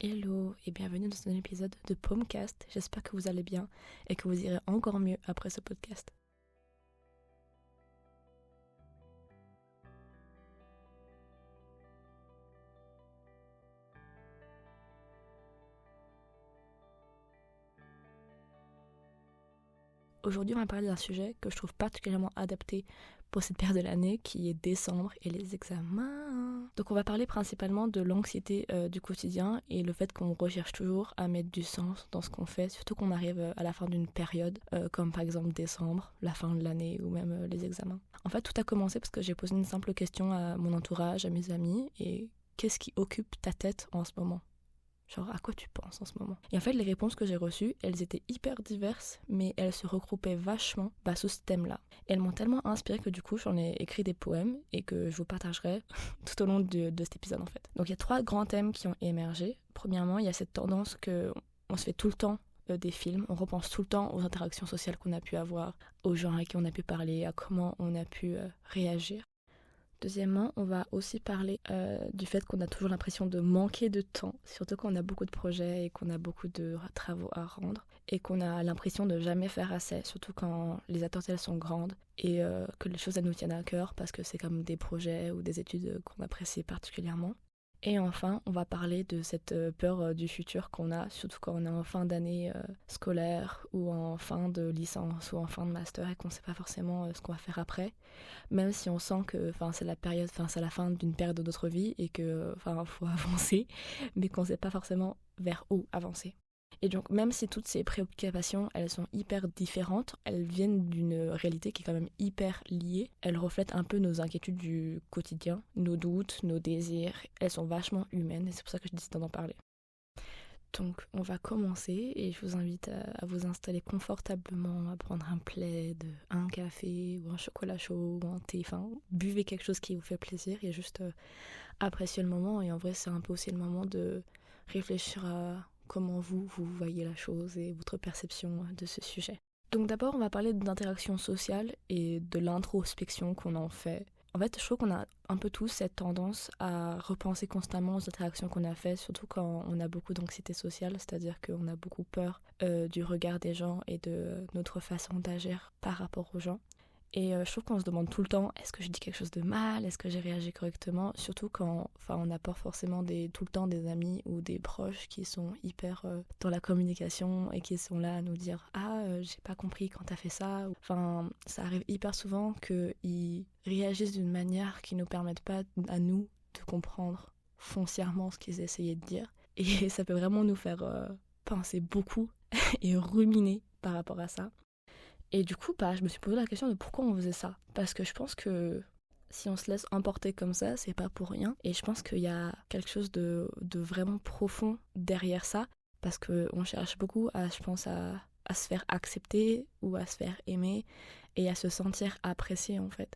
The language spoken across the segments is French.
Hello et bienvenue dans ce nouvel épisode de Pomcast. J'espère que vous allez bien et que vous irez encore mieux après ce podcast. Aujourd'hui, on va parler d'un sujet que je trouve particulièrement adapté pour cette période de l'année qui est décembre et les examens. Donc on va parler principalement de l'anxiété du quotidien et le fait qu'on recherche toujours à mettre du sens dans ce qu'on fait, surtout qu'on arrive à la fin d'une période, comme par exemple décembre, la fin de l'année ou même les examens. En fait, tout a commencé parce que j'ai posé une simple question à mon entourage, à mes amis, et qu'est-ce qui occupe ta tête en ce moment ? Genre, à quoi tu penses en ce moment ? Et en fait, les réponses que j'ai reçues, elles étaient hyper diverses, mais elles se regroupaient vachement sous ce thème-là. Et elles m'ont tellement inspirée que du coup, j'en ai écrit des poèmes et que je vous partagerai tout au long de cet épisode en fait. Donc, il y a 3 grands thèmes qui ont émergé. Premièrement, il y a cette tendance qu'on se fait tout le temps des films, on repense tout le temps aux interactions sociales qu'on a pu avoir, aux gens à qui on a pu parler, à comment on a pu réagir. Deuxièmement, on va aussi parler du fait qu'on a toujours l'impression de manquer de temps, surtout quand on a beaucoup de projets et qu'on a beaucoup de travaux à rendre et qu'on a l'impression de jamais faire assez, surtout quand les attentes elles sont grandes et que les choses elles nous tiennent à cœur parce que c'est comme des projets ou des études qu'on apprécie particulièrement. Et enfin, on va parler de cette peur du futur qu'on a, surtout quand on est en fin d'année scolaire ou en fin de licence ou en fin de master et qu'on ne sait pas forcément ce qu'on va faire après. Même si on sent que c'est la période, c'est la fin d'une période de notre vie et que faut avancer, mais qu'on ne sait pas forcément vers où avancer. Et donc même si toutes ces préoccupations, elles sont hyper différentes, elles viennent d'une réalité qui est quand même hyper liée. Elles reflètent un peu nos inquiétudes du quotidien, nos doutes, nos désirs. Elles sont vachement humaines et c'est pour ça que je décide d'en parler. Donc on va commencer et je vous invite à vous installer confortablement, à prendre un plaid, un café ou un chocolat chaud ou un thé, buvez quelque chose qui vous fait plaisir et juste appréciez le moment. Et en vrai c'est un peu aussi le moment de réfléchir à comment vous voyez la chose et votre perception de ce sujet. Donc d'abord on va parler d'interaction sociale et de l'introspection qu'on en fait. En fait, je trouve qu'on a un peu tous cette tendance à repenser constamment aux interactions qu'on a faites, surtout quand on a beaucoup d'anxiété sociale, c'est-à-dire qu'on a beaucoup peur du regard des gens et de notre façon d'agir par rapport aux gens. Et je trouve qu'on se demande tout le temps, est-ce que je dis quelque chose de mal ? Est-ce que j'ai réagi correctement ? Surtout quand on n'a pas forcément tout le temps des amis ou des proches qui sont hyper dans la communication et qui sont là à nous dire « Ah, j'ai pas compris quand t'as fait ça ». Ça arrive hyper souvent qu'ils réagissent d'une manière qui ne nous permette pas à nous de comprendre foncièrement ce qu'ils essayaient de dire. Et ça peut vraiment nous faire penser beaucoup et ruminer par rapport à ça. Et du coup, je me suis posé la question de pourquoi on faisait ça. Parce que je pense que si on se laisse emporter comme ça, c'est pas pour rien. Et je pense qu'il y a quelque chose de vraiment profond derrière ça. Parce qu'on cherche beaucoup à se faire accepter ou à se faire aimer et à se sentir apprécié en fait.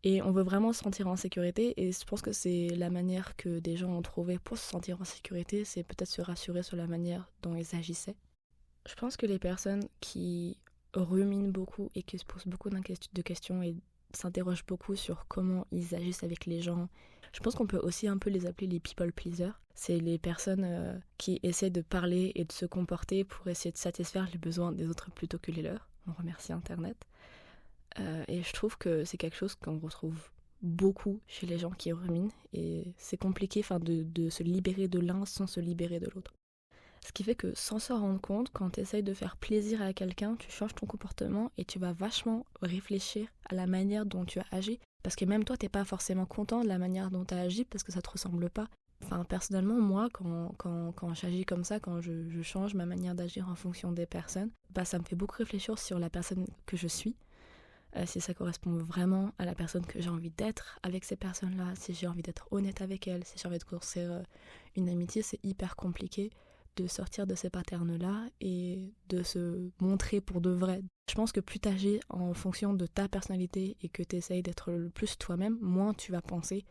Et on veut vraiment se sentir en sécurité et je pense que c'est la manière que des gens ont trouvé pour se sentir en sécurité, c'est peut-être se rassurer sur la manière dont ils agissaient. Je pense que les personnes qui ruminent beaucoup et qui se posent beaucoup de questions et s'interrogent beaucoup sur comment ils agissent avec les gens. Je pense qu'on peut aussi un peu les appeler les people pleasers. C'est les personnes qui essaient de parler et de se comporter pour essayer de satisfaire les besoins des autres plutôt que les leurs. On remercie Internet. Et je trouve que c'est quelque chose qu'on retrouve beaucoup chez les gens qui ruminent et c'est compliqué de se libérer de l'un sans se libérer de l'autre. Ce qui fait que sans s'en rendre compte, quand tu essayes de faire plaisir à quelqu'un, tu changes ton comportement et tu vas vachement réfléchir à la manière dont tu as agi. Parce que même toi, t'es pas forcément content de la manière dont tu as agi parce que ça te ressemble pas. Personnellement, moi, quand j'agis comme ça, quand je change ma manière d'agir en fonction des personnes, ça me fait beaucoup réfléchir sur la personne que je suis. Si ça correspond vraiment à la personne que j'ai envie d'être avec ces personnes-là, si j'ai envie d'être honnête avec elles, si j'ai envie de construire une amitié, c'est hyper compliqué de sortir de ces patterns-là et de se montrer pour de vrai. Je pense que plus t'agis en fonction de ta personnalité et que t'essayes d'être le plus toi-même, moins tu vas penser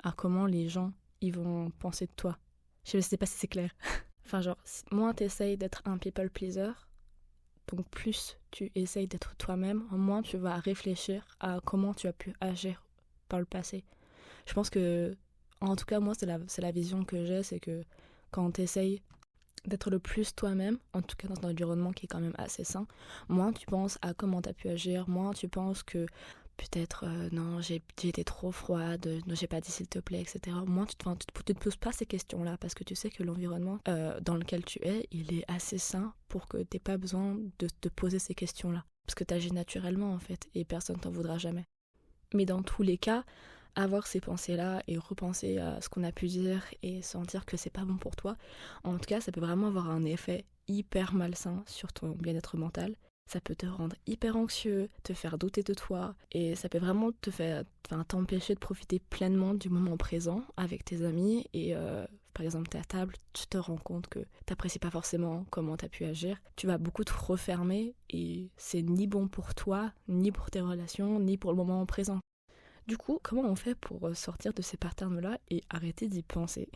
à comment les gens ils vont penser de toi. Je sais pas si c'est clair. Moins t'essayes d'être un people pleaser, donc plus tu essayes d'être toi-même, moins tu vas réfléchir à comment tu as pu agir par le passé. Je pense que, en tout cas moi c'est la vision que j'ai, c'est que quand t'essayes d'être le plus toi-même, en tout cas dans un environnement qui est quand même assez sain, moins tu penses à comment t'as pu agir, moins tu penses que peut-être non, j'ai été trop froide, non, j'ai pas dit s'il te plaît, etc. Moins tu te poses pas ces questions-là parce que tu sais que l'environnement dans lequel tu es, il est assez sain pour que t'aies pas besoin de te poser ces questions-là. Parce que t'agis naturellement en fait et personne t'en voudra jamais. Mais dans tous les cas, avoir ces pensées-là et repenser à ce qu'on a pu dire et sentir que c'est pas bon pour toi, en tout cas, ça peut vraiment avoir un effet hyper malsain sur ton bien-être mental. Ça peut te rendre hyper anxieux, te faire douter de toi, et ça peut vraiment t'empêcher de profiter pleinement du moment présent avec tes amis. Et par exemple, t'es à table, tu te rends compte que t'apprécies pas forcément comment t'as pu agir. Tu vas beaucoup te refermer et c'est ni bon pour toi, ni pour tes relations, ni pour le moment présent. Du coup, comment on fait pour sortir de ces patterns-là et arrêter d'y penser?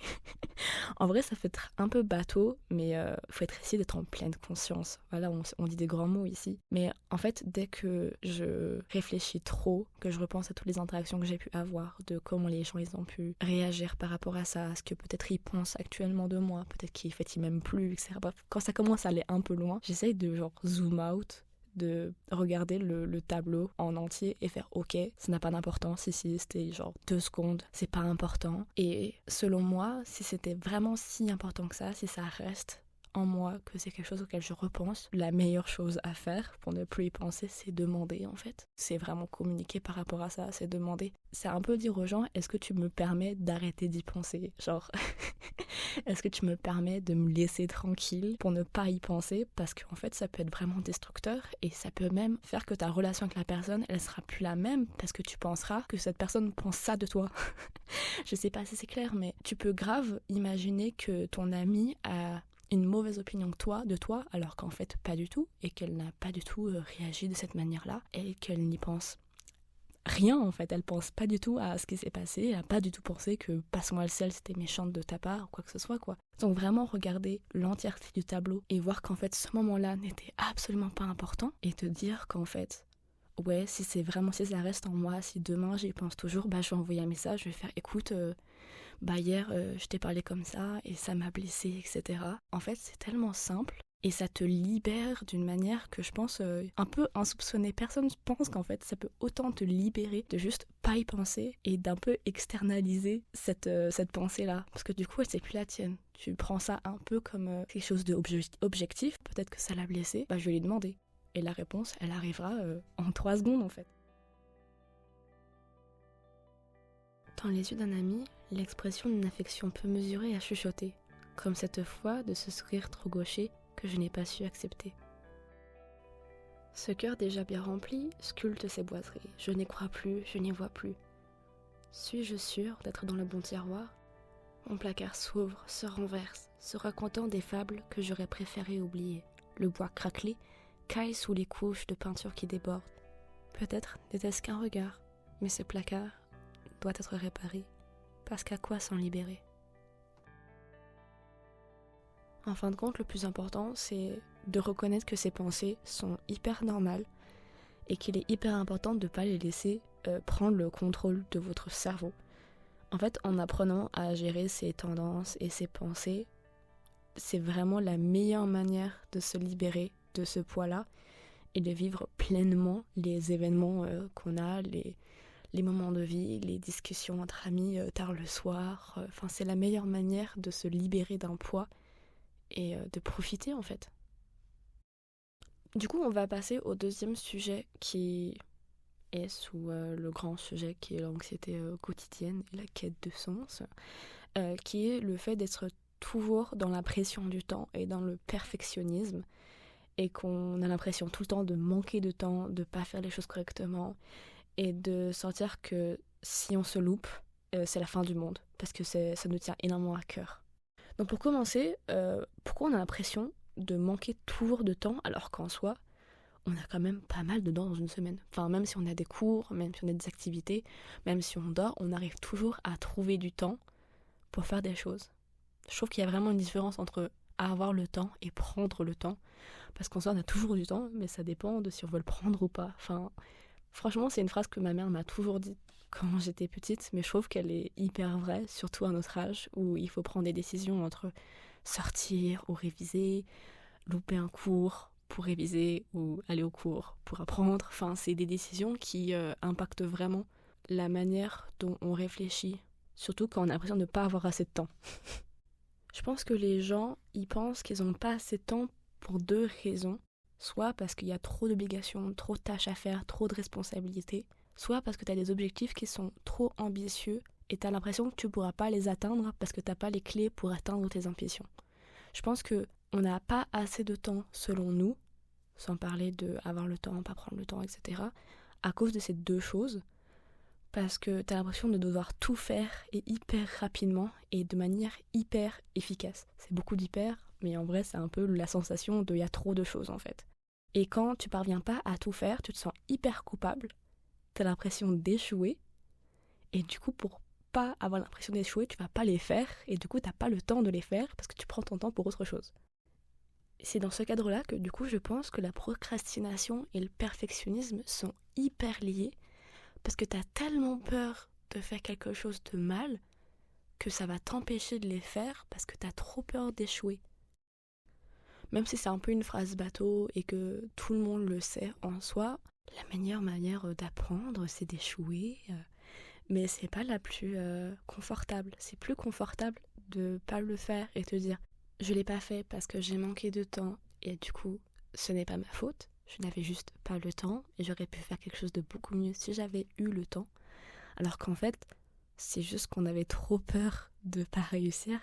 En vrai, ça fait être un peu bateau, mais faut essayer d'être en pleine conscience. Voilà, on dit des grands mots ici. Mais en fait, dès que je réfléchis trop, que je repense à toutes les interactions que j'ai pu avoir, de comment les gens ils ont pu réagir par rapport à ça, à ce que peut-être ils pensent actuellement de moi, peut-être qu'ils m'aiment plus, etc. Bref, quand ça commence à aller un peu loin, j'essaye de genre zoom out, de regarder le tableau en entier et faire ok, ça n'a pas d'importance ici, c'était genre 2 secondes, c'est pas important. Et selon moi, si c'était vraiment si important que ça, si ça reste en moi, que c'est quelque chose auquel je repense, la meilleure chose à faire pour ne plus y penser, c'est demander en fait. C'est vraiment communiquer par rapport à ça, c'est demander. C'est un peu dire aux gens, est-ce que tu me permets d'arrêter d'y penser? Genre, est-ce que tu me permets de me laisser tranquille pour ne pas y penser? Parce qu'en fait, ça peut être vraiment destructeur et ça peut même faire que ta relation avec la personne, elle sera plus la même parce que tu penseras que cette personne pense ça de toi. Je sais pas si c'est clair, mais tu peux grave imaginer que ton ami a une mauvaise opinion de toi, alors qu'en fait pas du tout, et qu'elle n'a pas du tout réagi de cette manière-là, et qu'elle n'y pense rien en fait, elle pense pas du tout à ce qui s'est passé, elle a pas du tout pensé que passe-moi le sel c'était méchante de ta part ou quoi que ce soit quoi. Donc vraiment regarder l'entièreté du tableau et voir qu'en fait ce moment-là n'était absolument pas important et te dire qu'en fait ouais, si ça reste en moi, si demain j'y pense toujours, bah je vais envoyer un message, je vais faire écoute, bah hier je t'ai parlé comme ça et ça m'a blessée, etc. En fait c'est tellement simple et ça te libère d'une manière que je pense un peu insoupçonnée. Personne ne pense qu'en fait ça peut autant te libérer de juste pas y penser et d'un peu externaliser cette pensée-là. Parce que du coup c'est plus la tienne. Tu prends ça un peu comme quelque chose d'objectif. Peut-être que ça l'a blessée, bah je vais lui demander. Et la réponse, elle arrivera en 3 secondes en fait. Dans les yeux d'un ami, l'expression d'une affection peu mesurée a chuchoté, comme cette fois de ce sourire trop gaucher que je n'ai pas su accepter. Ce cœur déjà bien rempli sculpte ses boiseries. Je n'y crois plus, je n'y vois plus. Suis-je sûre d'être dans le bon tiroir? Mon placard s'ouvre, se renverse, se racontant des fables que j'aurais préféré oublier. Le bois craquelé caille sous les couches de peinture qui débordent. Peut-être n'était-ce qu'un regard, mais ce placard doit être réparé, parce qu'à quoi s'en libérer? En fin de compte, le plus important, c'est de reconnaître que ces pensées sont hyper normales et qu'il est hyper important de ne pas les laisser prendre le contrôle de votre cerveau. En fait, en apprenant à gérer ces tendances et ces pensées, c'est vraiment la meilleure manière de se libérer de ce poids-là et de vivre pleinement les événements qu'on a, les moments de vie, les discussions entre amis tard le soir. Enfin, c'est la meilleure manière de se libérer d'un poids et de profiter en fait. Du coup, on va passer au deuxième sujet qui est sous le grand sujet qui est l'anxiété quotidienne et la quête de sens, qui est le fait d'être toujours dans la pression du temps et dans le perfectionnisme et qu'on a l'impression tout le temps de manquer de temps, de pas faire les choses correctement et de sentir que si on se loupe, c'est la fin du monde parce que ça nous tient énormément à cœur. Donc pour commencer, pourquoi on a l'impression de manquer toujours de temps alors qu'en soi, on a quand même pas mal de temps dans une semaine. Enfin, même si on a des cours, même si on a des activités, même si on dort, on arrive toujours à trouver du temps pour faire des choses. Je trouve qu'il y a vraiment une différence entre avoir le temps et prendre le temps. Parce qu'en soi, on a toujours du temps, mais ça dépend de si on veut le prendre ou pas. Enfin, franchement, c'est une phrase que ma mère m'a toujours dit quand j'étais petite, mais je trouve qu'elle est hyper vraie, surtout à notre âge, où il faut prendre des décisions entre sortir ou réviser, louper un cours pour réviser ou aller au cours pour apprendre. Enfin, c'est des décisions qui impactent vraiment la manière dont on réfléchit, surtout quand on a l'impression de ne pas avoir assez de temps. Je pense que les gens, ils pensent qu'ils n'ont pas assez de temps pour deux raisons. Soit parce qu'il y a trop d'obligations, trop de tâches à faire, trop de responsabilités, soit parce que tu as des objectifs qui sont trop ambitieux et tu as l'impression que tu ne pourras pas les atteindre parce que tu n'as pas les clés pour atteindre tes ambitions. Je pense qu'on n'a pas assez de temps selon nous, sans parler de avoir le temps, pas prendre le temps, etc., à cause de ces deux choses, parce que tu as l'impression de devoir tout faire et hyper rapidement et de manière hyper efficace. C'est beaucoup d'hyper, mais en vrai c'est un peu la sensation de il y a trop de choses en fait. Et quand tu parviens pas à tout faire, tu te sens hyper coupable, tu as l'impression d'échouer, et du coup pour pas avoir l'impression d'échouer, tu vas pas les faire, et du coup t'as pas le temps de les faire parce que tu prends ton temps pour autre chose. C'est dans ce cadre-là que du coup je pense que la procrastination et le perfectionnisme sont hyper liés, parce que t'as tellement peur de faire quelque chose de mal que ça va t'empêcher de les faire parce que t'as trop peur d'échouer. Même si c'est un peu une phrase bateau et que tout le monde le sait en soi, la meilleure manière d'apprendre c'est d'échouer, mais c'est pas la plus confortable. C'est plus confortable de pas le faire et te dire je l'ai pas fait parce que j'ai manqué de temps et du coup ce n'est pas ma faute, je n'avais juste pas le temps et j'aurais pu faire quelque chose de beaucoup mieux si j'avais eu le temps. Alors qu'en fait c'est juste qu'on avait trop peur de pas réussir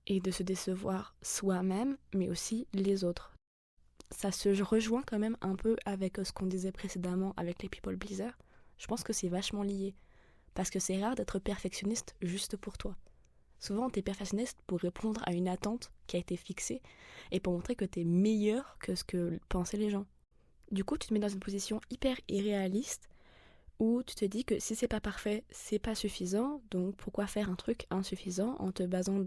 et de se décevoir soi-même mais aussi les autres. Ça se rejoint quand même un peu avec ce qu'on disait précédemment avec les people pleasers. Je pense que c'est vachement lié. Parce que c'est rare d'être perfectionniste juste pour toi. Souvent, t'es perfectionniste pour répondre à une attente qui a été fixée et pour montrer que t'es meilleur que ce que pensaient les gens. Du coup, tu te mets dans une position hyper irréaliste où tu te dis que si c'est pas parfait, c'est pas suffisant, donc pourquoi faire un truc insuffisant en te basant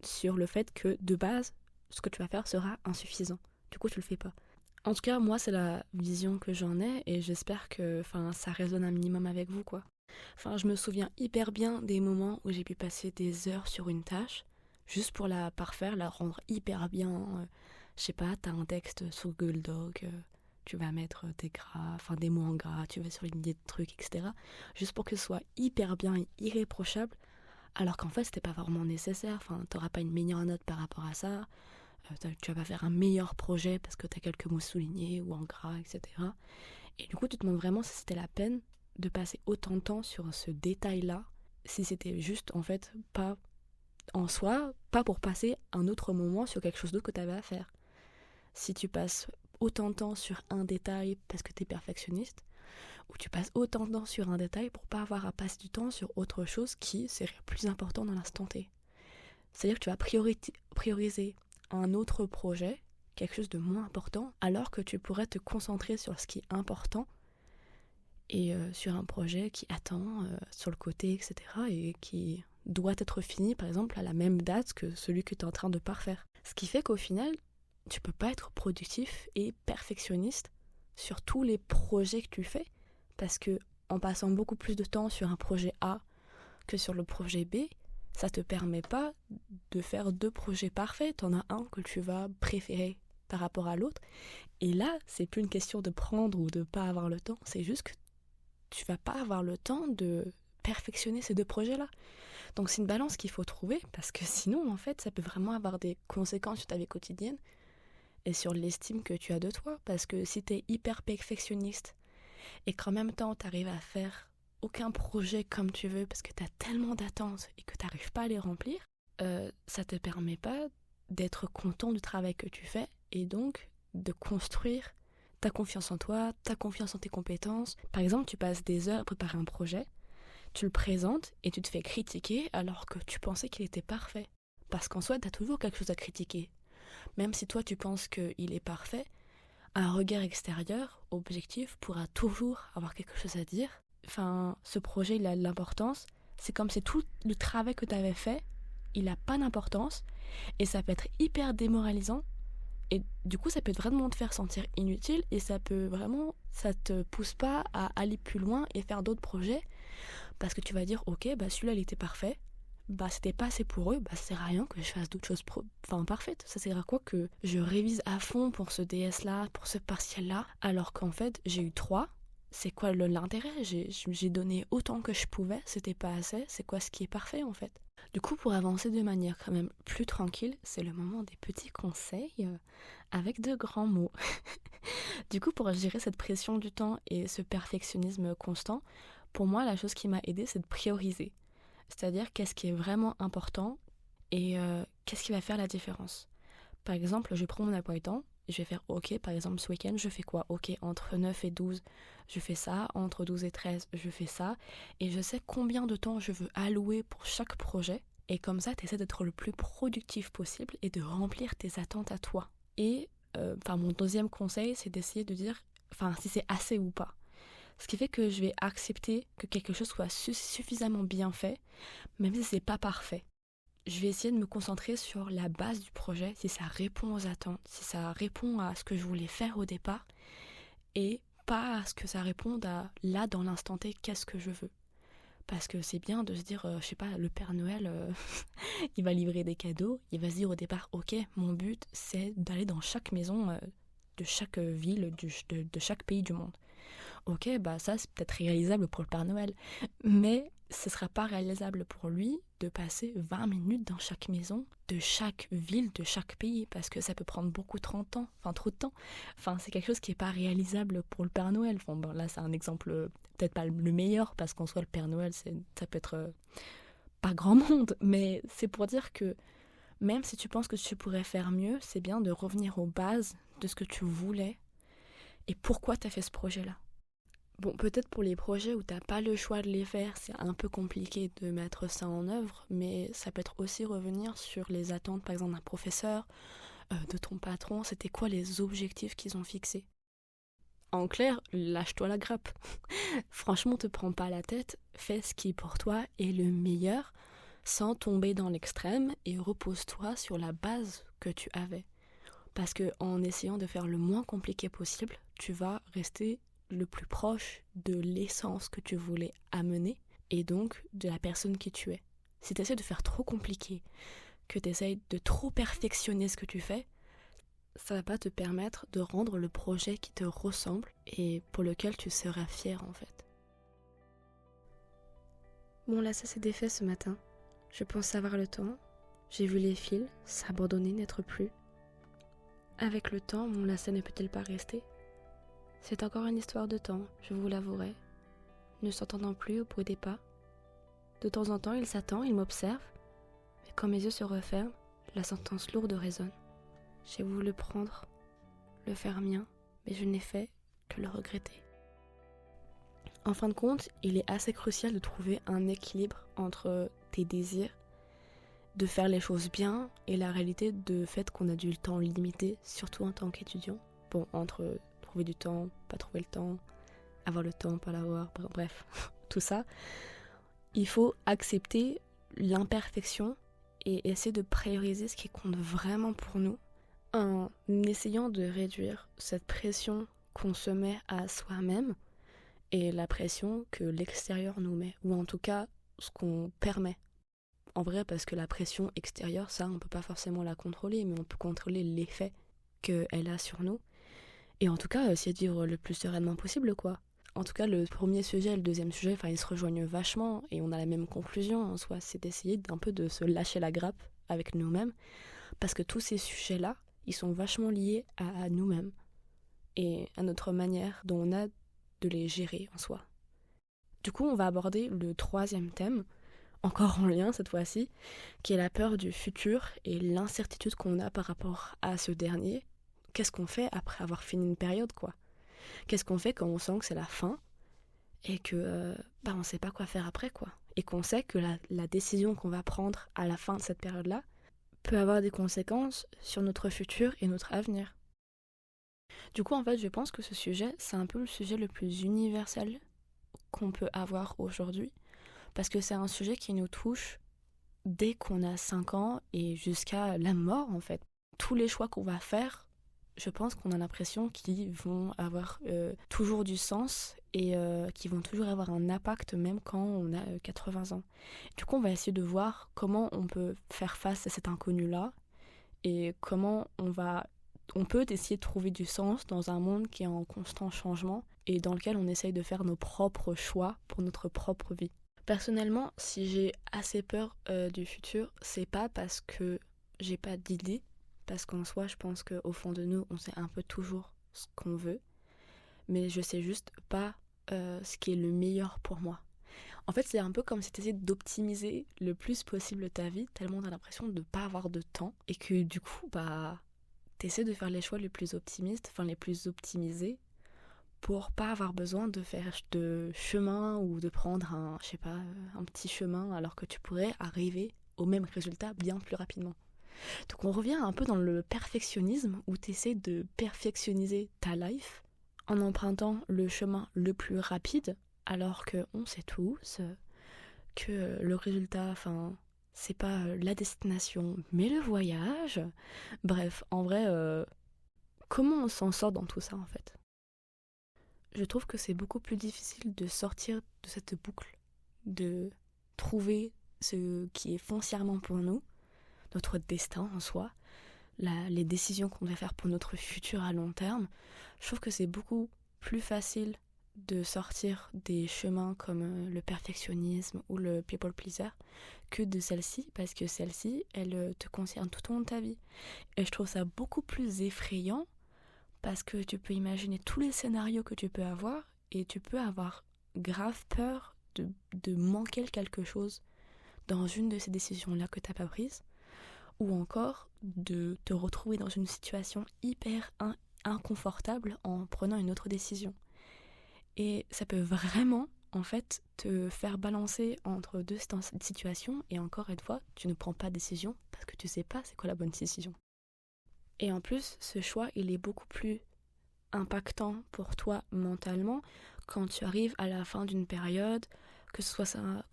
sur le fait que de base, ce que tu vas faire sera insuffisant. Du coup, tu le fais pas. En tout cas, moi, c'est la vision que j'en ai et j'espère que ça résonne un minimum avec vous, quoi. Je me souviens hyper bien des moments où j'ai pu passer des heures sur une tâche, juste pour la parfaire, la rendre hyper bien. Je sais pas, t'as un texte sur Google Doc, tu vas mettre des mots en gras, tu vas surligner des trucs, etc. Juste pour que ce soit hyper bien et irréprochable, alors qu'en fait, c'était pas vraiment nécessaire. T'auras pas une meilleure note par rapport à ça. Tu vas pas faire un meilleur projet parce que t'as quelques mots soulignés ou en gras, etc. Et du coup, tu te demandes vraiment si c'était la peine de passer autant de temps sur ce détail-là, si c'était juste, en fait, pas en soi, pas pour passer un autre moment sur quelque chose d'autre que tu avais à faire. Si tu passes autant de temps sur un détail parce que tu es perfectionniste, ou tu passes autant de temps sur un détail pour pas avoir à passer du temps sur autre chose qui serait plus important dans l'instant T. C'est-à-dire que tu vas prioriser un autre projet, quelque chose de moins important, alors que tu pourrais te concentrer sur ce qui est important et sur un projet qui attend sur le côté, etc. et qui doit être fini, par exemple, à la même date que celui que tu es en train de parfaire. Ce qui fait qu'au final, tu peux pas être productif et perfectionniste sur tous les projets que tu fais, parce que en passant beaucoup plus de temps sur un projet A que sur le projet B, ça te permet pas de faire deux projets parfaits. T'en as un que tu vas préférer par rapport à l'autre, et là, c'est plus une question de prendre ou de pas avoir le temps, c'est juste que tu vas pas avoir le temps de perfectionner ces deux projets-là. Donc c'est une balance qu'il faut trouver, parce que sinon, en fait, ça peut vraiment avoir des conséquences sur ta vie quotidienne et sur l'estime que tu as de toi. Parce que si t'es hyper perfectionniste et qu'en même temps, t'arrives à faire aucun projet comme tu veux parce que t'as tellement d'attentes et que t'arrives pas à les remplir, ça te permet pas d'être content du travail que tu fais et donc de construire ta confiance en toi, ta confiance en tes compétences. Par exemple, tu passes des heures à préparer un projet, tu le présentes et tu te fais critiquer alors que tu pensais qu'il était parfait. Parce qu'en soi, t'as toujours quelque chose à critiquer. Même si toi tu penses qu'il est parfait, un regard extérieur, objectif, pourra toujours avoir quelque chose à dire. Ce projet, il a de l'importance. C'est comme si tout le travail que tu avais fait, il n'a pas d'importance. Et ça peut être hyper démoralisant. Et du coup, ça peut vraiment te faire sentir inutile. Et ça te pousse pas à aller plus loin et faire d'autres projets. Parce que tu vas dire, ok, celui-là, il était parfait. bah c'était pas assez pour eux, bah ça sert à rien que je fasse d'autres choses parfaites. Ça sert à quoi que je révise à fond pour ce DS là, pour ce partiel là, alors qu'en fait j'ai eu 3. C'est quoi l'intérêt? J'ai donné autant que je pouvais, c'était pas assez, c'est quoi ce qui est parfait en fait? Du coup, pour avancer de manière quand même plus tranquille, c'est le moment des petits conseils avec de grands mots. Du coup, pour gérer cette pression du temps et ce perfectionnisme constant, pour moi, la chose qui m'a aidée, c'est de prioriser. C'est-à-dire qu'est-ce qui est vraiment important et qu'est-ce qui va faire la différence. Par exemple, je prends mon emploi du temps, je vais faire OK, par exemple ce week-end, je fais quoi? OK, entre 9 et 12, je fais ça, entre 12 et 13, je fais ça, et je sais combien de temps je veux allouer pour chaque projet, et comme ça, tu essaies d'être le plus productif possible et de remplir tes attentes à toi. Et mon deuxième conseil, c'est d'essayer de dire si c'est assez ou pas. Ce qui fait que je vais accepter que quelque chose soit suffisamment bien fait, même si c'est pas parfait. Je vais essayer de me concentrer sur la base du projet, si ça répond aux attentes, si ça répond à ce que je voulais faire au départ, et pas à ce que ça réponde à là, dans l'instant T, qu'est-ce que je veux. Parce que c'est bien de se dire, je sais pas, le Père Noël, il va livrer des cadeaux, il va se dire au départ, ok, mon but, c'est d'aller dans chaque maison de chaque ville, de chaque pays du monde. Ok, bah ça c'est peut-être réalisable pour le Père Noël, mais ce sera pas réalisable pour lui de passer 20 minutes dans chaque maison de chaque ville, de chaque pays, parce que ça peut prendre trop de temps. C'est quelque chose qui est pas réalisable pour le Père Noël. Là c'est un exemple peut-être pas le meilleur, parce qu'en soi le Père Noël ça peut être pas grand monde, mais c'est pour dire que même si tu penses que tu pourrais faire mieux, c'est bien de revenir aux bases de ce que tu voulais et pourquoi tu as fait ce projet-là. Bon, peut-être pour les projets où t'as pas le choix de les faire, c'est un peu compliqué de mettre ça en œuvre, mais ça peut être aussi revenir sur les attentes, par exemple, d'un professeur, de ton patron, c'était quoi les objectifs qu'ils ont fixés. En clair, lâche-toi la grappe. Franchement, te prends pas la tête, fais ce qui pour toi est le meilleur, sans tomber dans l'extrême, et repose-toi sur la base que tu avais. Parce que en essayant de faire le moins compliqué possible, tu vas rester le plus proche de l'essence que tu voulais amener et donc de la personne qui tu es. Si tu essaies de faire trop compliqué, que tu essaies de trop perfectionner ce que tu fais, ça va pas te permettre de rendre le projet qui te ressemble et pour lequel tu seras fier en fait. Bon là ça s'est défait ce matin. Je pense avoir le temps. J'ai vu les fils s'abandonner, n'être plus. Avec le temps, mon lacet ne peut-il pas rester? C'est encore une histoire de temps, je vous l'avouerai. Ne s'entendant plus au bruit des pas. De temps en temps, il s'attend, il m'observe. Mais quand mes yeux se referment, la sentence lourde résonne. J'ai voulu le prendre, le faire mien, mais je n'ai fait que le regretter. En fin de compte, il est assez crucial de trouver un équilibre entre tes désirs, de faire les choses bien, et la réalité de fait qu'on a du temps limité, surtout en tant qu'étudiant. Bon, entre trouver du temps, pas trouver le temps, avoir le temps, pas l'avoir, bref, tout ça. Il faut accepter l'imperfection et essayer de prioriser ce qui compte vraiment pour nous en essayant de réduire cette pression qu'on se met à soi-même et la pression que l'extérieur nous met, ou en tout cas ce qu'on permet. En vrai, parce que la pression extérieure, ça, on peut pas forcément la contrôler, mais on peut contrôler l'effet qu'elle a sur nous. Et en tout cas, essayer de vivre le plus sereinement possible, quoi. En tout cas, le premier sujet et le deuxième sujet, ils se rejoignent vachement et on a la même conclusion en soi. C'est d'essayer d'un peu de se lâcher la grappe avec nous-mêmes. Parce que tous ces sujets-là, ils sont vachement liés à nous-mêmes et à notre manière dont on a de les gérer en soi. Du coup, on va aborder le troisième thème, encore en lien cette fois-ci, qui est la peur du futur et l'incertitude qu'on a par rapport à ce dernier. Qu'est-ce qu'on fait après avoir fini une période, quoi? Qu'est-ce qu'on fait quand on sent que c'est la fin et que on sait pas quoi faire après, quoi? Et qu'on sait que la décision qu'on va prendre à la fin de cette période-là peut avoir des conséquences sur notre futur et notre avenir. Du coup, en fait, je pense que ce sujet, c'est un peu le sujet le plus universel qu'on peut avoir aujourd'hui, parce que c'est un sujet qui nous touche dès qu'on a 5 ans et jusqu'à la mort, en fait. Tous les choix qu'on va faire je pense qu'on a l'impression qu'ils vont avoir toujours du sens et qu'ils vont toujours avoir un impact même quand on a 80 ans. Du coup, on va essayer de voir comment on peut faire face à cet inconnu-là et comment on peut essayer de trouver du sens dans un monde qui est en constant changement et dans lequel on essaye de faire nos propres choix pour notre propre vie. Personnellement, si j'ai assez peur du futur, c'est pas parce que j'ai pas d'idée, parce qu'en soi, je pense qu'au fond de nous, on sait un peu toujours ce qu'on veut, mais je sais juste pas ce qui est le meilleur pour moi. En fait, c'est un peu comme si tu essayais d'optimiser le plus possible ta vie, tellement t'as l'impression de ne pas avoir de temps, et que du coup, t'essaies de faire les choix les plus optimistes, enfin les plus optimisés, pour pas avoir besoin de faire de chemin ou de prendre un petit chemin alors que tu pourrais arriver au même résultat bien plus rapidement. Donc on revient un peu dans le perfectionnisme où tu essaies de perfectionniser ta life en empruntant le chemin le plus rapide alors qu'on sait tous que le résultat, c'est pas la destination mais le voyage. Bref, en vrai, comment on s'en sort dans tout ça en fait ? Je trouve que c'est beaucoup plus difficile de sortir de cette boucle, de trouver ce qui est foncièrement pour nous, notre destin en soi, les décisions qu'on va faire pour notre futur à long terme. Je trouve que c'est beaucoup plus facile de sortir des chemins comme le perfectionnisme ou le people pleaser que de celle-ci, parce que celle-ci, elle te concerne tout au long de ta vie. Et je trouve ça beaucoup plus effrayant parce que tu peux imaginer tous les scénarios que tu peux avoir et tu peux avoir grave peur de manquer quelque chose dans une de ces décisions-là que tu n'as pas prises, ou encore de te retrouver dans une situation hyper inconfortable en prenant une autre décision. Et ça peut vraiment, en fait, te faire balancer entre deux situations et encore une fois, tu ne prends pas de décision parce que tu sais pas c'est quoi la bonne décision. Et en plus, ce choix, il est beaucoup plus impactant pour toi mentalement quand tu arrives à la fin d'une période, que ce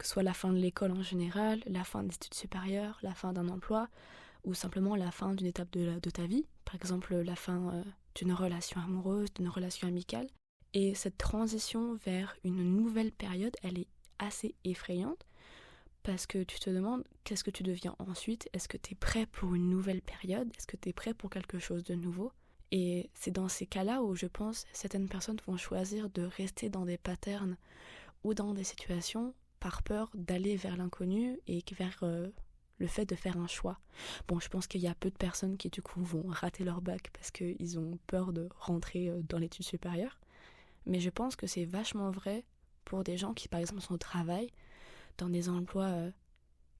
soit la fin de l'école en général, la fin des études supérieures, la fin d'un emploi, ou simplement la fin d'une étape de ta vie, par exemple la fin d'une relation amoureuse, d'une relation amicale. Et cette transition vers une nouvelle période, elle est assez effrayante parce que tu te demandes qu'est-ce que tu deviens ensuite, est-ce que tu es prêt pour une nouvelle période, est-ce que tu es prêt pour quelque chose de nouveau. Et c'est dans ces cas-là où je pense certaines personnes vont choisir de rester dans des patterns ou dans des situations par peur d'aller vers l'inconnu et vers le fait de faire un choix. Bon, je pense qu'il y a peu de personnes qui du coup vont rater leur bac parce qu'ils ont peur de rentrer dans l'étude supérieure. Mais je pense que c'est vachement vrai pour des gens qui par exemple sont au travail, dans des emplois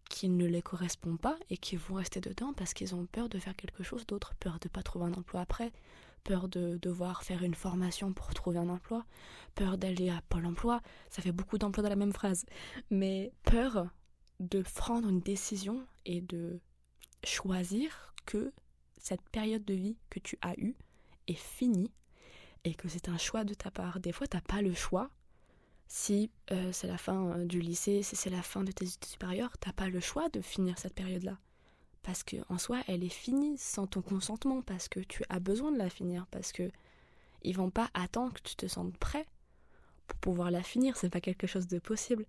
qui ne les correspondent pas et qui vont rester dedans parce qu'ils ont peur de faire quelque chose d'autre, peur de ne pas trouver un emploi après, peur de devoir faire une formation pour trouver un emploi, peur d'aller à Pôle emploi, ça fait beaucoup d'emplois dans la même phrase, mais peur de prendre une décision et de choisir que cette période de vie que tu as eue est finie et que c'est un choix de ta part. Des fois, tu n'as pas le choix. Si c'est la fin du lycée, si c'est la fin de tes études supérieures, t'as pas le choix de finir cette période-là. Parce qu'en soi, elle est finie sans ton consentement, parce que tu as besoin de la finir, parce que ils vont pas attendre que tu te sentes prêt pour pouvoir la finir, c'est pas quelque chose de possible.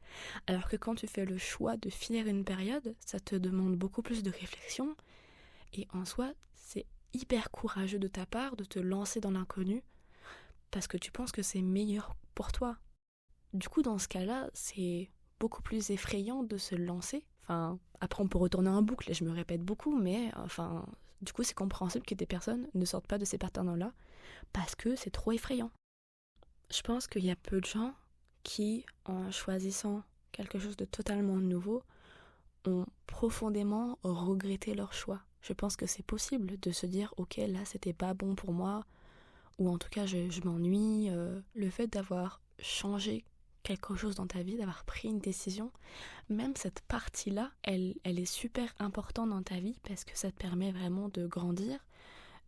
Alors que quand tu fais le choix de finir une période, ça te demande beaucoup plus de réflexion, et en soi, c'est hyper courageux de ta part de te lancer dans l'inconnu, parce que tu penses que c'est meilleur pour toi. Du coup, dans ce cas-là, c'est beaucoup plus effrayant de se lancer. Après, on peut retourner en boucle et je me répète beaucoup, mais du coup, c'est compréhensible que des personnes ne sortent pas de ces patterns-là parce que c'est trop effrayant. Je pense qu'il y a peu de gens qui, en choisissant quelque chose de totalement nouveau, ont profondément regretté leur choix. Je pense que c'est possible de se dire « Ok, là, c'était pas bon pour moi », ou en tout cas, je m'ennuie. Le fait d'avoir changé quelque chose dans ta vie, d'avoir pris une décision, même cette partie-là, elle est super importante dans ta vie parce que ça te permet vraiment de grandir,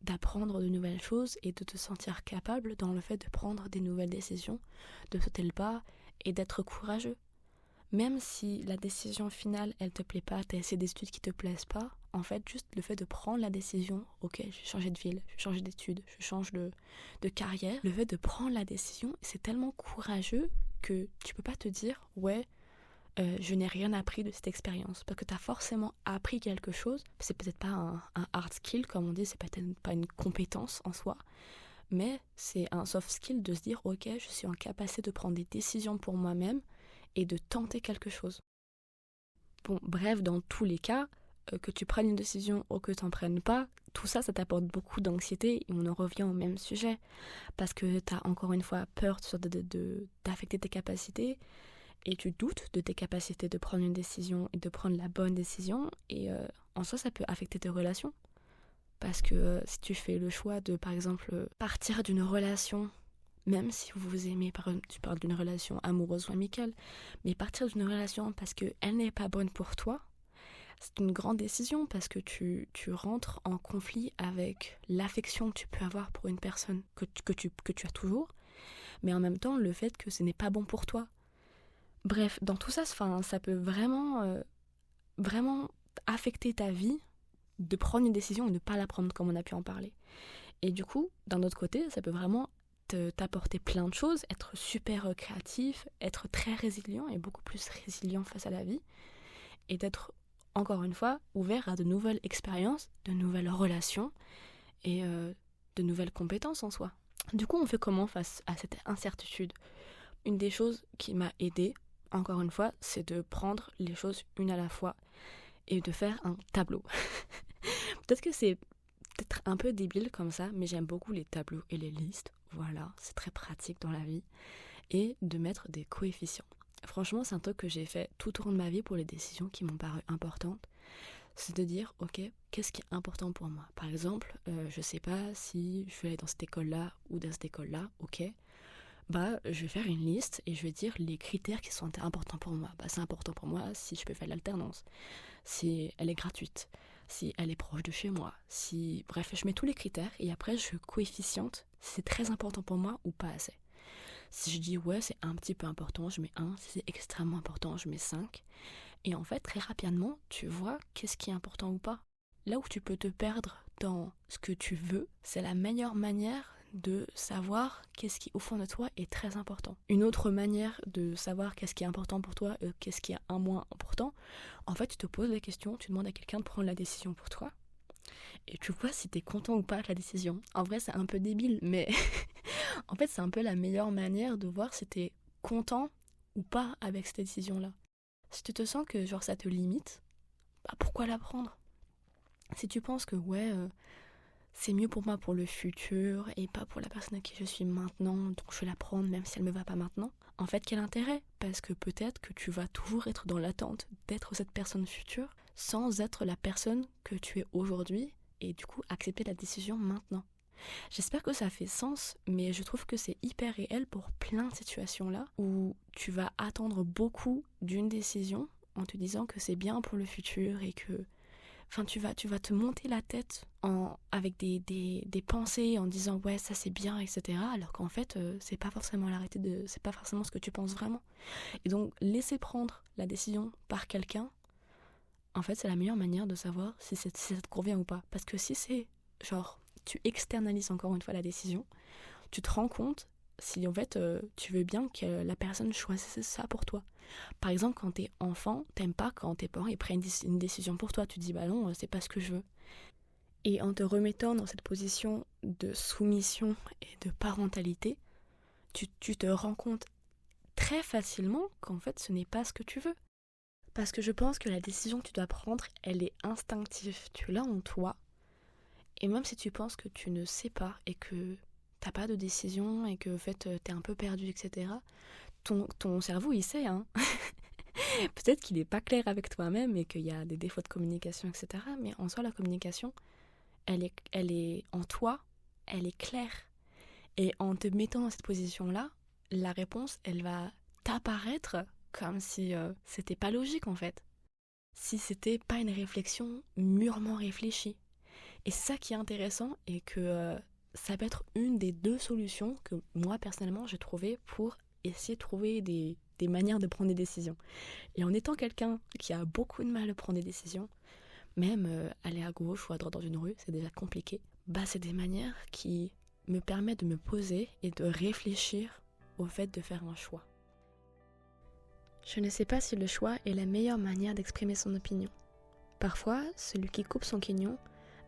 d'apprendre de nouvelles choses et de te sentir capable dans le fait de prendre des nouvelles décisions, de sauter le pas et d'être courageux. Même si la décision finale, elle te plaît pas, t'as essayé des études qui te plaisent pas, En fait, juste le fait de prendre la décision, ok, je vais changer de ville, je vais changer d'études, je change de carrière. Le fait de prendre la décision, c'est tellement courageux que tu peux pas te dire, ouais, je n'ai rien appris de cette expérience. Parce que tu as forcément appris quelque chose. C'est peut-être pas un hard skill, comme on dit, c'est peut-être pas une compétence en soi. Mais c'est un soft skill de se dire, ok, je suis en capacité de prendre des décisions pour moi-même et de tenter quelque chose. Bon, bref, dans tous les cas, que tu prennes une décision ou que tu n'en prennes pas, tout ça, ça t'apporte beaucoup d'anxiété et on en revient au même sujet. Parce que tu as encore une fois peur d'affecter tes capacités et tu doutes de tes capacités de prendre une décision et de prendre la bonne décision. Et en soi, ça peut affecter tes relations. Parce que si tu fais le choix de, par exemple, partir d'une relation, même si vous vous aimez, par exemple, tu parles d'une relation amoureuse ou amicale, mais partir d'une relation parce qu'elle n'est pas bonne pour toi, c'est une grande décision parce que tu rentres en conflit avec l'affection que tu peux avoir pour une personne que tu as toujours, mais en même temps le fait que ce n'est pas bon pour toi. Bref, dans tout ça, ça peut vraiment affecter ta vie de prendre une décision et de ne pas la prendre comme on a pu en parler. Et du coup, d'un autre côté, ça peut vraiment t'apporter plein de choses, être super créatif, être très résilient et beaucoup plus résilient face à la vie et d'être encore une fois ouvert à de nouvelles expériences, de nouvelles relations et de nouvelles compétences en soi. Du coup, on fait comment face à cette incertitude? Une des choses qui m'a aidée, encore une fois, c'est de prendre les choses une à la fois et de faire un tableau. Peut-être que c'est peut-être un peu débile comme ça, mais j'aime beaucoup les tableaux et les listes. Voilà, c'est très pratique dans la vie. Et de mettre des coefficients. Franchement, c'est un truc que j'ai fait tout au long de ma vie pour les décisions qui m'ont paru importantes. C'est de dire, ok, qu'est-ce qui est important pour moi? Par exemple, je sais pas si je vais aller dans cette école-là ou dans cette école-là, ok. Bah, je vais faire une liste et je vais dire les critères qui sont importants pour moi. Bah, c'est important pour moi si je peux faire l'alternance, si elle est gratuite, si elle est proche de chez moi, si... Bref, je mets tous les critères et après je coefficiente si c'est très important pour moi ou pas assez. Si je dis ouais, c'est un petit peu important, je mets 1. Si c'est extrêmement important, je mets 5. Et en fait, très rapidement, tu vois qu'est-ce qui est important ou pas. Là où tu peux te perdre dans ce que tu veux, c'est la meilleure manière de savoir qu'est-ce qui, au fond de toi, est très important. Une autre manière de savoir qu'est-ce qui est important pour toi et qu'est-ce qui est un moins important, en fait, tu te poses la question, tu demandes à quelqu'un de prendre la décision pour toi, et tu vois si t'es content ou pas de la décision. En vrai, c'est un peu débile, mais en fait, c'est un peu la meilleure manière de voir si t'es content ou pas avec cette décision-là. Si tu te sens que genre ça te limite, bah pourquoi la prendre? Si tu penses que ouais, c'est mieux pour moi pour le futur et pas pour la personne à qui je suis maintenant, donc je vais la prendre même si elle me va pas maintenant. En fait, quel intérêt? Parce que peut-être que tu vas toujours être dans l'attente d'être cette personne future sans être la personne que tu es aujourd'hui et du coup accepter la décision maintenant. J'espère que ça fait sens, mais je trouve que c'est hyper réel pour plein de situations là où tu vas attendre beaucoup d'une décision en te disant que c'est bien pour le futur et que enfin, tu vas te monter la tête avec des pensées en disant ouais ça c'est bien etc. Alors qu'en fait c'est pas forcément c'est pas forcément ce que tu penses vraiment. Et donc laisser prendre la décision par quelqu'un, en fait c'est la meilleure manière de savoir si ça te convient ou pas. Parce que si c'est genre tu externalises encore une fois la décision, tu te rends compte si en fait tu veux bien que la personne choisisse ça pour toi. Par exemple, quand t'es enfant, t'aimes pas quand tes parents ils prennent une décision pour toi. Tu te dis bah non, c'est pas ce que je veux. Et en te remettant dans cette position de soumission et de parentalité, tu te rends compte très facilement qu'en fait ce n'est pas ce que tu veux. Parce que je pense que la décision que tu dois prendre, elle est instinctive. Tu l'as en toi. Et même si tu penses que tu ne sais pas et que t'as pas de décision et que en fait t'es un peu perdu, etc., ton cerveau il sait, hein. Peut-être qu'il n'est pas clair avec toi-même et qu'il y a des défauts de communication, etc. Mais en soi, la communication, elle est en toi, elle est claire. Et en te mettant dans cette position-là, la réponse, elle va t'apparaître comme si c'était pas logique en fait. Si c'était pas une réflexion mûrement réfléchie. Et c'est ça qui est intéressant et que ça peut être une des deux solutions que moi personnellement j'ai trouvées pour essayer de trouver des manières de prendre des décisions. Et en étant quelqu'un qui a beaucoup de mal à prendre des décisions, même aller à gauche ou à droite dans une rue, c'est déjà compliqué. C'est des manières qui me permettent de me poser et de réfléchir au fait de faire un choix. Je ne sais pas si le choix est la meilleure manière d'exprimer son opinion. Parfois, celui qui coupe son quignon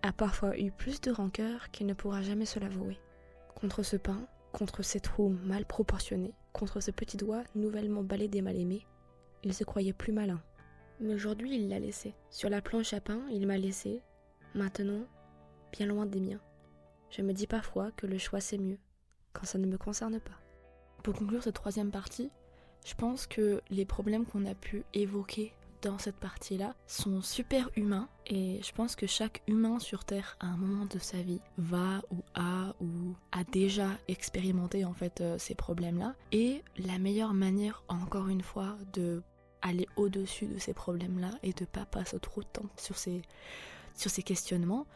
a parfois eu plus de rancœur qu'il ne pourra jamais se l'avouer. Contre ce pain, contre ses trous mal proportionnés, contre ce petit doigt nouvellement balayé mal aimé, il se croyait plus malin. Mais aujourd'hui, il l'a laissé. Sur la planche à pain, il m'a laissé, maintenant, bien loin des miens. Je me dis parfois que le choix c'est mieux, quand ça ne me concerne pas. Pour conclure cette troisième partie, je pense que les problèmes qu'on a pu évoquer dans cette partie-là sont super humains et je pense que chaque humain sur Terre à un moment de sa vie va ou a déjà expérimenté en fait ces problèmes-là et la meilleure manière encore une fois de aller au-dessus de ces problèmes-là et de pas passer trop de temps sur ces questionnements,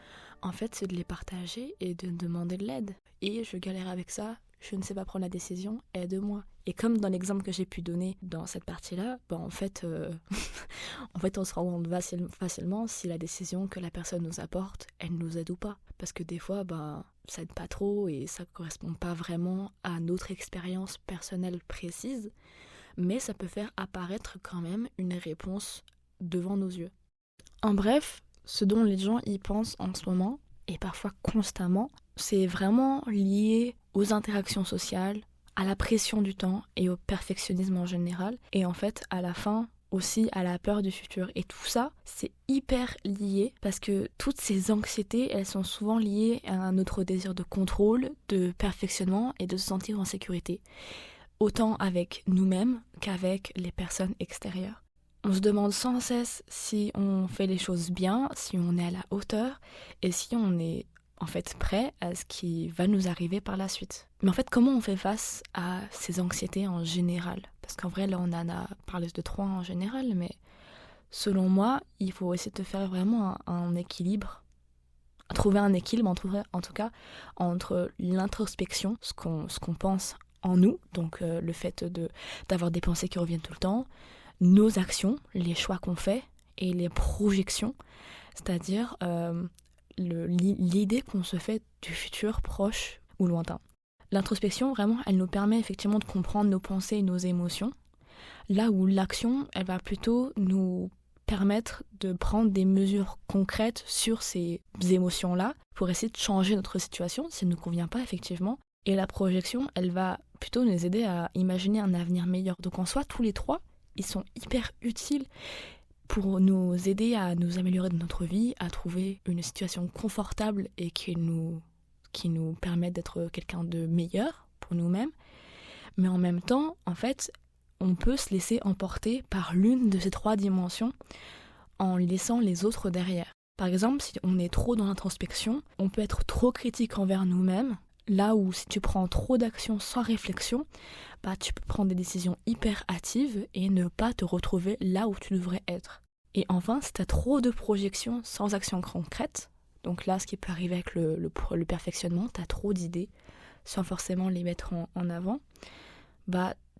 en fait c'est de les partager et de demander de l'aide. Et je galère avec ça, je ne sais pas prendre la décision, aide-moi. Et comme dans l'exemple que j'ai pu donner dans cette partie-là, en fait on se rend compte facilement si la décision que la personne nous apporte, elle nous aide ou pas. Parce que des fois, ça aide pas trop et ça correspond pas vraiment à notre expérience personnelle précise, mais ça peut faire apparaître quand même une réponse devant nos yeux. En bref, ce dont les gens y pensent en ce moment, et parfois constamment, c'est vraiment lié aux interactions sociales, à la pression du temps et au perfectionnisme en général, et en fait à la fin aussi à la peur du futur. Et tout ça, c'est hyper lié parce que toutes ces anxiétés, elles sont souvent liées à notre désir de contrôle, de perfectionnement et de se sentir en sécurité, autant avec nous-mêmes qu'avec les personnes extérieures. On se demande sans cesse si on fait les choses bien, si on est à la hauteur et si on est en fait prêt à ce qui va nous arriver par la suite. Mais en fait, comment on fait face à ces anxiétés en général ? Parce qu'en vrai, là, on en a parlé de 3 en général, mais selon moi, il faut essayer de faire vraiment un équilibre, trouver un équilibre en tout cas entre l'introspection, ce qu'on pense en nous, donc le fait d'avoir des pensées qui reviennent tout le temps, nos actions, les choix qu'on fait et les projections, c'est-à-dire l'idée qu'on se fait du futur proche ou lointain. L'introspection, vraiment, elle nous permet effectivement de comprendre nos pensées et nos émotions, là où l'action, elle va plutôt nous permettre de prendre des mesures concrètes sur ces émotions-là pour essayer de changer notre situation si elle ne nous convient pas effectivement. Et la projection, elle va plutôt nous aider à imaginer un avenir meilleur. Donc en soi, tous les 3, ils sont hyper utiles pour nous aider à nous améliorer de notre vie, à trouver une situation confortable et qui nous permet d'être quelqu'un de meilleur pour nous-mêmes. Mais en même temps, en fait, on peut se laisser emporter par l'une de ces 3 dimensions en laissant les autres derrière. Par exemple, si on est trop dans l'introspection, on peut être trop critique envers nous-mêmes, là où si tu prends trop d'actions sans réflexion, tu peux prendre des décisions hyper hâtives et ne pas te retrouver là où tu devrais être. Et enfin, si tu as trop de projections sans action concrète, donc là, ce qui peut arriver avec le perfectionnement, tu as trop d'idées sans forcément les mettre en avant,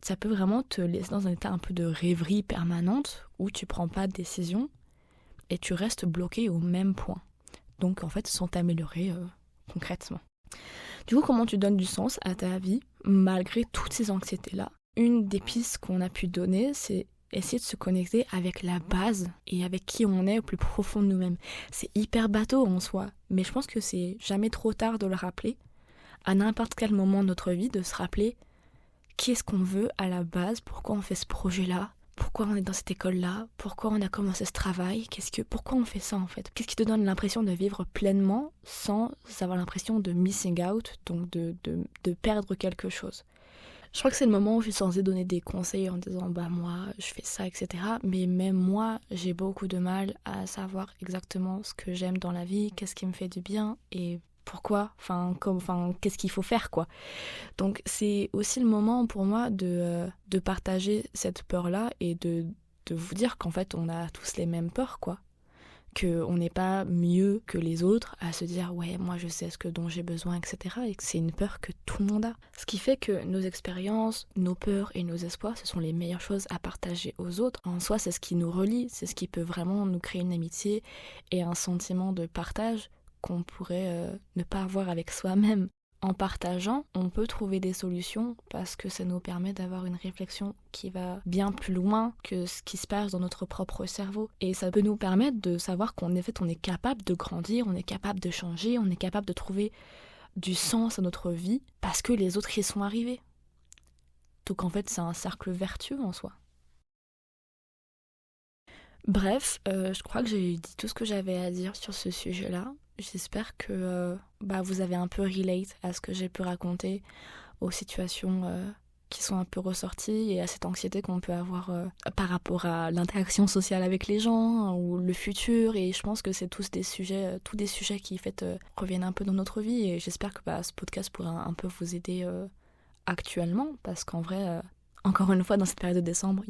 ça peut vraiment te laisser dans un état un peu de rêverie permanente où tu prends pas de décision et tu restes bloqué au même point. Donc en fait, sans t'améliorer concrètement. Du coup, comment tu donnes du sens à ta vie malgré toutes ces anxiétés-là ? Une des pistes qu'on a pu donner, c'est essayer de se connecter avec la base et avec qui on est au plus profond de nous-mêmes. C'est hyper bateau en soi, mais je pense que c'est jamais trop tard de le rappeler, à n'importe quel moment de notre vie, de se rappeler qu'est-ce qu'on veut à la base, pourquoi on fait ce projet-là, pourquoi on est dans cette école-là, pourquoi on a commencé ce travail, pourquoi on fait ça en fait ? Qu'est-ce qui te donne l'impression de vivre pleinement sans avoir l'impression de missing out, donc de perdre quelque chose ? Je crois que c'est le moment où je suis censée donner des conseils en disant moi je fais ça, etc. Mais même moi, j'ai beaucoup de mal à savoir exactement ce que j'aime dans la vie, qu'est-ce qui me fait du bien et pourquoi, qu'est-ce qu'il faut faire quoi. Donc c'est aussi le moment pour moi de partager cette peur-là et de vous dire qu'en fait on a tous les mêmes peurs quoi. qu'on n'est pas mieux que les autres à se dire ouais moi je sais dont j'ai besoin, etc. Et que c'est une peur que tout le monde a. Ce qui fait que nos expériences, nos peurs et nos espoirs, ce sont les meilleures choses à partager aux autres. En soi, c'est ce qui nous relie, c'est ce qui peut vraiment nous créer une amitié et un sentiment de partage qu'on pourrait ne pas avoir avec soi-même. En partageant, on peut trouver des solutions parce que ça nous permet d'avoir une réflexion qui va bien plus loin que ce qui se passe dans notre propre cerveau. Et ça peut nous permettre de savoir qu'en effet, on est capable de grandir, on est capable de changer, on est capable de trouver du sens à notre vie parce que les autres y sont arrivés. Donc en fait, c'est un cercle vertueux en soi. Bref, je crois que j'ai dit tout ce que j'avais à dire sur ce sujet-là. J'espère que vous avez un peu relate à ce que j'ai pu raconter, aux situations qui sont un peu ressorties et à cette anxiété qu'on peut avoir par rapport à l'interaction sociale avec les gens ou le futur. Et je pense que c'est tous des sujets qui en fait, reviennent un peu dans notre vie. Et j'espère que ce podcast pourra un peu vous aider actuellement parce qu'en vrai... Encore une fois, dans cette période de décembre,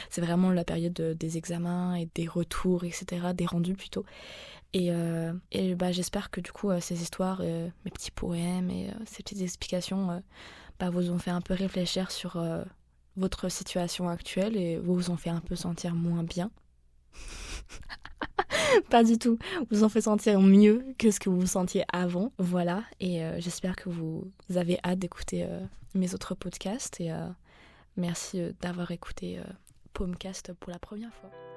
c'est vraiment la période des examens et des retours, etc., des rendus plutôt. Et j'espère que du coup, ces histoires, mes petits poèmes et ces petites explications vous ont fait un peu réfléchir sur votre situation actuelle et vous ont fait un peu sentir moins bien. Pas du tout, vous en fait sentir mieux que ce que vous sentiez avant. Voilà, et j'espère que vous avez hâte d'écouter mes autres podcasts et... merci d'avoir écouté Pomcast pour la première fois.